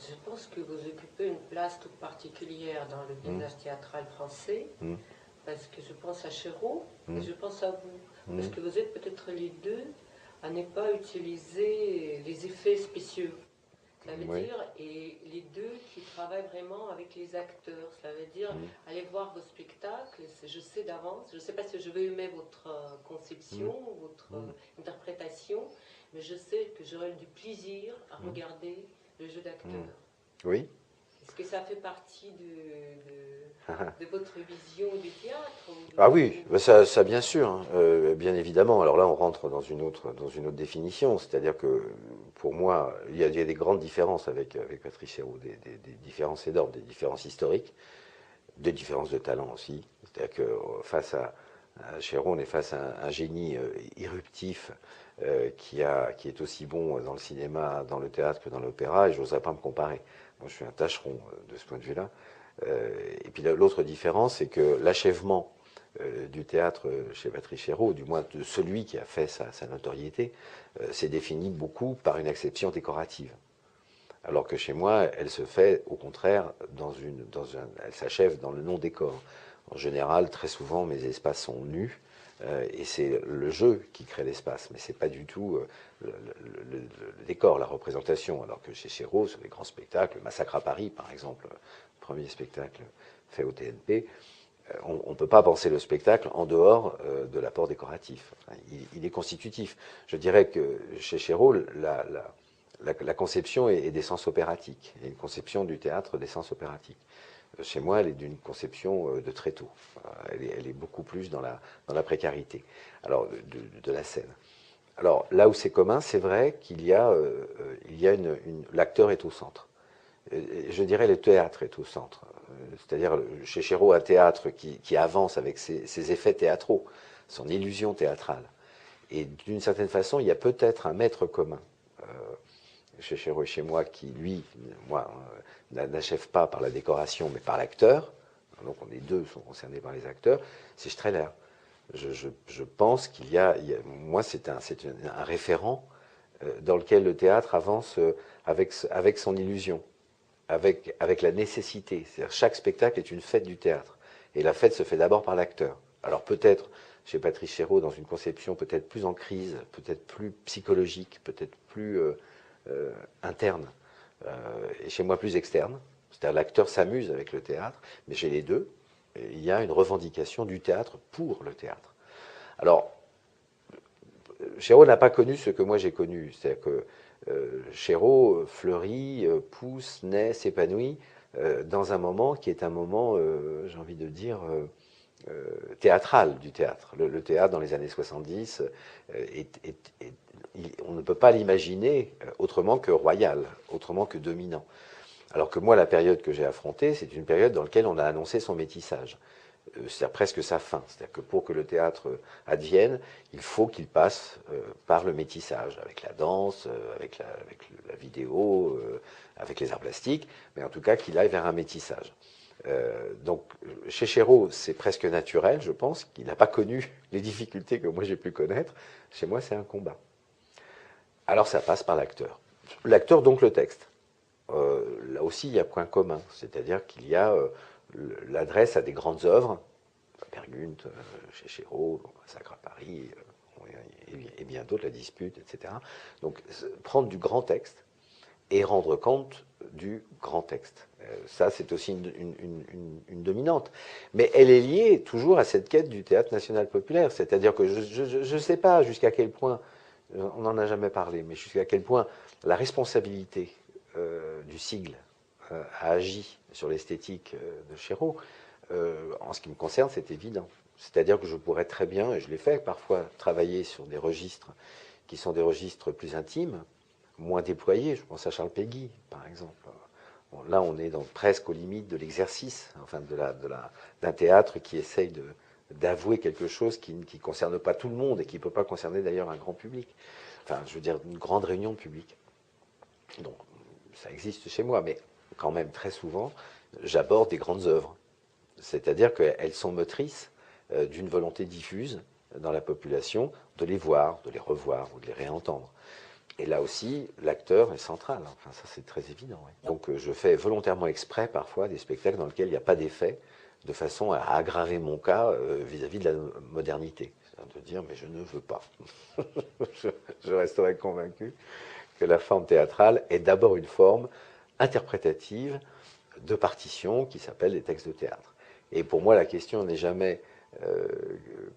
je pense que vous occupez une place toute particulière dans le paysage théâtral français, parce que je pense à Chéreau et je pense à vous, parce que vous êtes peut-être les deux à ne pas utiliser les effets spéciaux. Ça veut Oui. dire, et les deux qui travaillent vraiment avec les acteurs. Ça veut dire, aller voir vos spectacles, je sais d'avance, je ne sais pas si je vais aimer votre conception, votre interprétation, mais je sais que j'aurai du plaisir à regarder le jeu d'acteurs. Oui. Est-ce que ça fait partie de votre vision du théâtre Ah oui, ça bien sûr, hein, bien évidemment. Alors là, on rentre dans une autre définition, c'est-à-dire que pour moi, il y a des grandes différences avec Patrice Chéreau, des différences énormes, des différences historiques, des différences de talent aussi. C'est-à-dire que face à Chéreau, on est face à un génie irruptif qui est aussi bon dans le cinéma, dans le théâtre que dans l'opéra, et je n'oserais pas me comparer. Moi, je suis un tâcheron de ce point de vue-là. Et puis l'autre différence, c'est que l'achèvement du théâtre chez Patrice Chéreau, du moins de celui qui a fait sa notoriété, s'est défini beaucoup par une acception décorative. Alors que chez moi, elle se fait au contraire elle s'achève dans le non-décor. En général, très souvent, mes espaces sont nus et c'est le jeu qui crée l'espace, mais c'est pas du tout le décor, la représentation. Alors que chez Chéreau, sur les grands spectacles, le Massacre à Paris, par exemple, le premier spectacle fait au TNP, on ne peut pas penser le spectacle en dehors de l'apport décoratif. Enfin, il est constitutif. Je dirais que chez Chéreau, la conception est d'essence opératique. Il y a une conception du théâtre d'essence opératique. Chez moi, elle est d'une conception de tréteau. Elle est beaucoup plus dans la précarité alors, de la scène. Alors là où c'est commun, c'est vrai qu'il y a, l'acteur est au centre. Je dirais le théâtre est au centre. C'est-à-dire chez Chéreau, un théâtre qui avance avec ses effets théâtraux, son illusion théâtrale. Et d'une certaine façon, il y a peut-être un maître commun chez Chéreau et chez moi qui, lui, n'achève pas par la décoration, mais par l'acteur. Donc on est deux sont concernés par les acteurs. C'est Strehler. Je pense moi, c'est un référent dans lequel le théâtre avance avec son illusion, avec la nécessité. C'est-à-dire chaque spectacle est une fête du théâtre. Et la fête se fait d'abord par l'acteur. Alors peut-être chez Patrice Chéreau, dans une conception peut-être plus en crise, peut-être plus psychologique, peut-être plus interne, et chez moi plus externe. C'est-à-dire l'acteur s'amuse avec le théâtre, mais chez les deux, il y a une revendication du théâtre pour le théâtre. Alors, Chéreau n'a pas connu ce que moi j'ai connu. C'est-à-dire que Chéreau fleurit, pousse, naît, s'épanouit dans un moment qui est un moment, j'ai envie de dire, théâtral du théâtre. Le théâtre dans les années 70, on ne peut pas l'imaginer autrement que royal, autrement que dominant. Alors que moi, la période que j'ai affrontée, c'est une période dans laquelle on a annoncé son métissage. C'est presque sa fin. C'est-à-dire que pour que le théâtre advienne, il faut qu'il passe par le métissage, avec la danse, avec la vidéo, avec les arts plastiques, mais en tout cas qu'il aille vers un métissage. Donc chez Chéreau, c'est presque naturel, je pense, qu'il n'a pas connu les difficultés que moi j'ai pu connaître. Chez moi, c'est un combat. Alors ça passe par l'acteur. L'acteur, donc le texte. Là aussi, il y a point commun, c'est-à-dire qu'il y a l'adresse à des grandes œuvres, Pergunt, chez Chéreau, Massacre à Paris, et bien d'autres, La Dispute, etc. Donc prendre du grand texte et rendre compte du grand texte. Ça, c'est aussi une dominante. Mais elle est liée toujours à cette quête du théâtre national populaire. C'est-à-dire que je ne sais pas jusqu'à quel point, on n'en a jamais parlé, mais jusqu'à quel point la responsabilité du sigle a agi sur l'esthétique de Chéreau. En ce qui me concerne, c'est évident. C'est-à-dire que je pourrais très bien, et je l'ai fait parfois, travailler sur des registres qui sont des registres plus intimes, moins déployés. Je pense à Charles Péguy, par exemple. Bon, là, on est presque aux limites de l'exercice, enfin d'un théâtre qui essaye d'avouer quelque chose qui ne concerne pas tout le monde et qui ne peut pas concerner d'ailleurs un grand public. Enfin, je veux dire, une grande réunion de public. Donc, ça existe chez moi, mais quand même, très souvent, j'aborde des grandes œuvres. C'est-à-dire qu'elles sont motrices d'une volonté diffuse dans la population de les voir, de les revoir ou de les réentendre. Et là aussi, l'acteur est central. Enfin, ça, c'est très évident. Oui. Donc, je fais volontairement exprès, parfois, des spectacles dans lesquels il n'y a pas d'effet, de façon à aggraver mon cas vis-à-vis de la modernité. C'est-à-dire de dire, mais je ne veux pas. je resterai convaincu que la forme théâtrale est d'abord une forme interprétative de partition qui s'appelle les textes de théâtre. Et pour moi, la question n'est jamais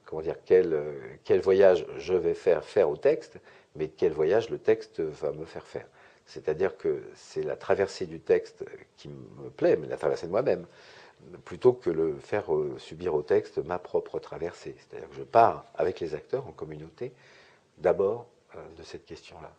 comment dire, quel voyage je vais faire au texte, mais quel voyage le texte va me faire faire. C'est-à-dire que c'est la traversée du texte qui me plaît, mais la traversée de moi-même, plutôt que le faire subir au texte ma propre traversée. C'est-à-dire que je pars avec les acteurs en communauté, d'abord de cette question-là.